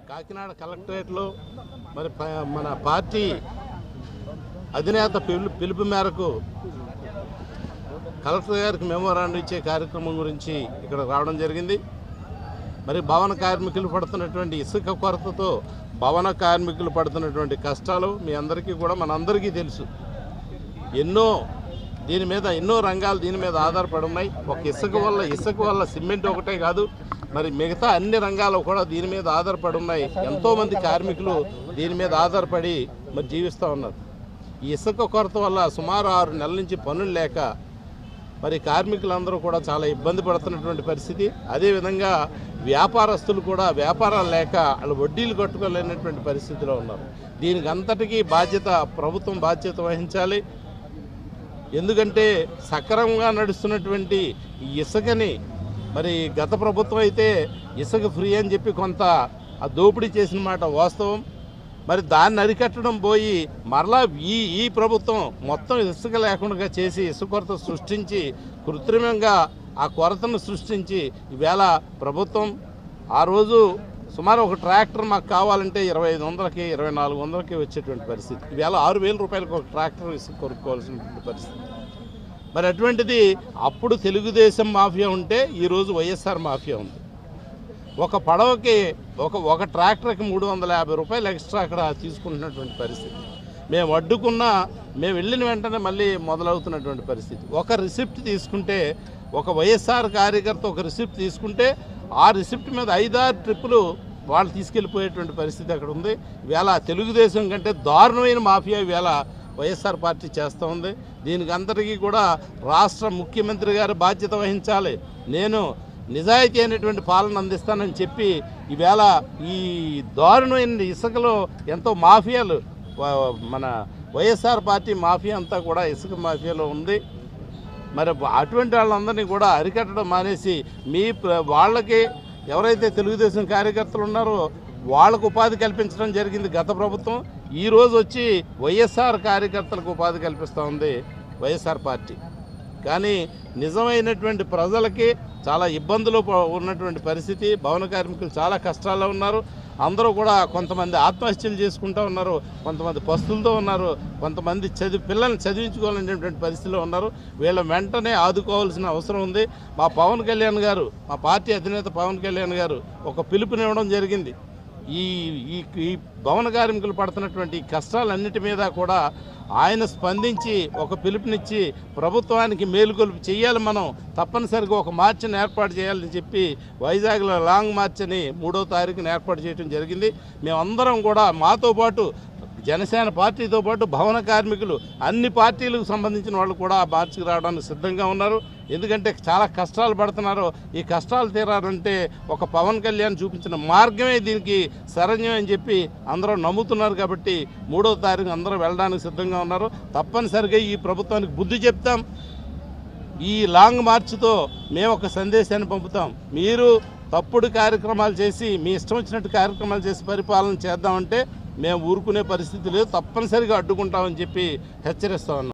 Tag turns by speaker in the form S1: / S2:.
S1: కాకినాడ కలెక్టరేట్లో మరి మన పార్టీ అధినేత పిలుపు మేరకు కలెక్టర్ గారికి మెమోరాండం ఇచ్చే కార్యక్రమం గురించి ఇక్కడ రావడం జరిగింది. మరి భవన కార్మికులు పడుతున్నటువంటి ఇసుక కొరతతో భవన కార్మికులు పడుతున్నటువంటి కష్టాలు మీ అందరికీ కూడా మనందరికీ తెలుసు. ఎన్నో రంగాలు దీని మీద ఆధారపడి ఉన్నాయి. ఒక ఇసుక వల్ల సిమెంట్ ఒకటే కాదు, మరి మిగతా అన్ని రంగాలు కూడా దీని మీద ఆధారపడి ఉన్నాయి. ఎంతోమంది కార్మికులు దీని మీద ఆధారపడి మరి జీవిస్తూ ఉన్నారు. ఈ ఇసుక కొరత వల్ల సుమారు 6 నెలల నుంచి పనులు లేక మరి కార్మికులందరూ కూడా చాలా ఇబ్బంది పడుతున్నటువంటి పరిస్థితి. అదేవిధంగా వ్యాపారస్తులు కూడా వ్యాపారాలు లేక వాళ్ళు వడ్డీలు కట్టుకోలేనటువంటి పరిస్థితిలో ఉన్నారు. దీనికి అంతటికీ ప్రభుత్వం బాధ్యత వహించాలి. ఎందుకంటే సక్రమంగా నడుస్తున్నటువంటి ఇసుకని మరి గత ప్రభుత్వం అయితే ఇసుక ఫ్రీ అని చెప్పి కొంత దోపిడీ చేసిన మాట వాస్తవం. మరి దాన్ని అరికట్టడం పోయి మరలా ఈ ప్రభుత్వం మొత్తం ఇసుక లేకుండా చేసి ఇసుక కొరత సృష్టించి కృత్రిమంగా ఆ కొరతను సృష్టించి ఈవేళ ప్రభుత్వం ఆ రోజు సుమారు ఒక ట్రాక్టర్ మాకు కావాలంటే 2500కి 2400కి వచ్చేటువంటి పరిస్థితి. ఈవేళ 6000 రూపాయలకు ఒక ట్రాక్టర్ ఇసుక కొనుక్కోవాల్సినటువంటి పరిస్థితి. మరి అటువంటిది అప్పుడు తెలుగుదేశం మాఫియా ఉంటే ఈరోజు వైఎస్ఆర్ మాఫియా ఉంది. ఒక పడవకి ఒక ట్రాక్టర్కి 350 రూపాయలు ఎక్స్ట్రా అక్కడ తీసుకుంటున్నటువంటి పరిస్థితి. మేము వెళ్ళిన వెంటనే మళ్ళీ మొదలవుతున్నటువంటి పరిస్థితి. ఒక రిసిప్ట్ తీసుకుంటే, ఒక వైఎస్ఆర్ కార్యకర్త ఒక రిసిప్ట్ తీసుకుంటే ఆ రిసిప్ట్ మీద 5-6 ట్రిప్పులు వాళ్ళు తీసుకెళ్ళిపోయేటువంటి పరిస్థితి అక్కడ ఉంది. ఇవాళ తెలుగుదేశం కంటే దారుణమైన మాఫియా ఇవాళ వైఎస్ఆర్ పార్టీ చేస్తూ ఉంది. దీనికి అందరికీ కూడా రాష్ట్ర ముఖ్యమంత్రి గారు బాధ్యత వహించాలి. నేను నిజాయితీ అయినటువంటి పాలన అందిస్తానని చెప్పి ఈవేళ ఈ దారుణమైన ఇసుకలో ఎంతో మాఫియాలు, మన వైఎస్ఆర్ పార్టీ మాఫియా అంతా కూడా ఇసుక మాఫియాలో ఉంది. మరి అటువంటి వాళ్ళందరినీ కూడా అరికట్టడం మానేసి వాళ్ళకి ఎవరైతే తెలుగుదేశం కార్యకర్తలు ఉన్నారో వాళ్ళకు ఉపాధి కల్పించడం జరిగింది గత ప్రభుత్వం. ఈరోజు వచ్చి వైఎస్ఆర్ కార్యకర్తలకు ఉపాధి కల్పిస్తూ ఉంది వైఎస్ఆర్ పార్టీ. కానీ నిజమైనటువంటి ప్రజలకి చాలా ఇబ్బందులు ఉన్నటువంటి పరిస్థితి. భవన కార్మికులు చాలా కష్టాల్లో ఉన్నారు. అందరూ కూడా కొంతమంది ఆత్మహత్యలు చేసుకుంటూ ఉన్నారు, కొంతమంది పస్తులతో ఉన్నారు, కొంతమంది పిల్లల్ని చదివించుకోవాలనేటువంటి పరిస్థితిలో ఉన్నారు. వీళ్ళ వెంటనే ఆదుకోవాల్సిన అవసరం ఉంది. మా పార్టీ అధినేత పవన్ కళ్యాణ్ గారు ఒక పిలుపునివ్వడం జరిగింది. ఈ భవన కార్మికులు పడుతున్నటువంటి కష్టాలన్నిటి మీద కూడా ఆయన స్పందించి ఒక పిలుపునిచ్చి ప్రభుత్వానికి మేలుకొలుపు చేయాలి. మనం తప్పనిసరిగా ఒక మార్చిని ఏర్పాటు చేయాలని చెప్పి వైజాగ్లో లాంగ్ మార్చ్ అని 3వ తారీఖున ఏర్పాటు చేయడం జరిగింది. మేమందరం కూడా మాతో పాటు జనసేన పార్టీతో పాటు భవన కార్మికులు అన్ని పార్టీలకు సంబంధించిన వాళ్ళు కూడా ఆ మార్చికి రావడానికి సిద్ధంగా ఉన్నారు. ఎందుకంటే చాలా కష్టాలు పడుతున్నారు. ఈ కష్టాలు తీరాలంటే ఒక పవన్ కళ్యాణ్ చూపించిన మార్గమే దీనికి శరణ్యం అని చెప్పి అందరూ నమ్ముతున్నారు. కాబట్టి 3వ తారీఖు అందరూ వెళ్ళడానికి సిద్ధంగా ఉన్నారు. తప్పనిసరిగా ఈ ప్రభుత్వానికి బుద్ధి చెప్తాం. ఈ లాంగ్ మార్చ్తో మేము ఒక సందేశాన్ని పంపుతాం. మీరు తప్పుడు కార్యక్రమాలు చేసి మీ ఇష్టం వచ్చినట్టు కార్యక్రమాలు చేసి పరిపాలన చేద్దామంటే మేము ఊరుకునే పరిస్థితి లేదు. తప్పనిసరిగా అడ్డుకుంటామని చెప్పి హెచ్చరిస్తా ఉన్నాం.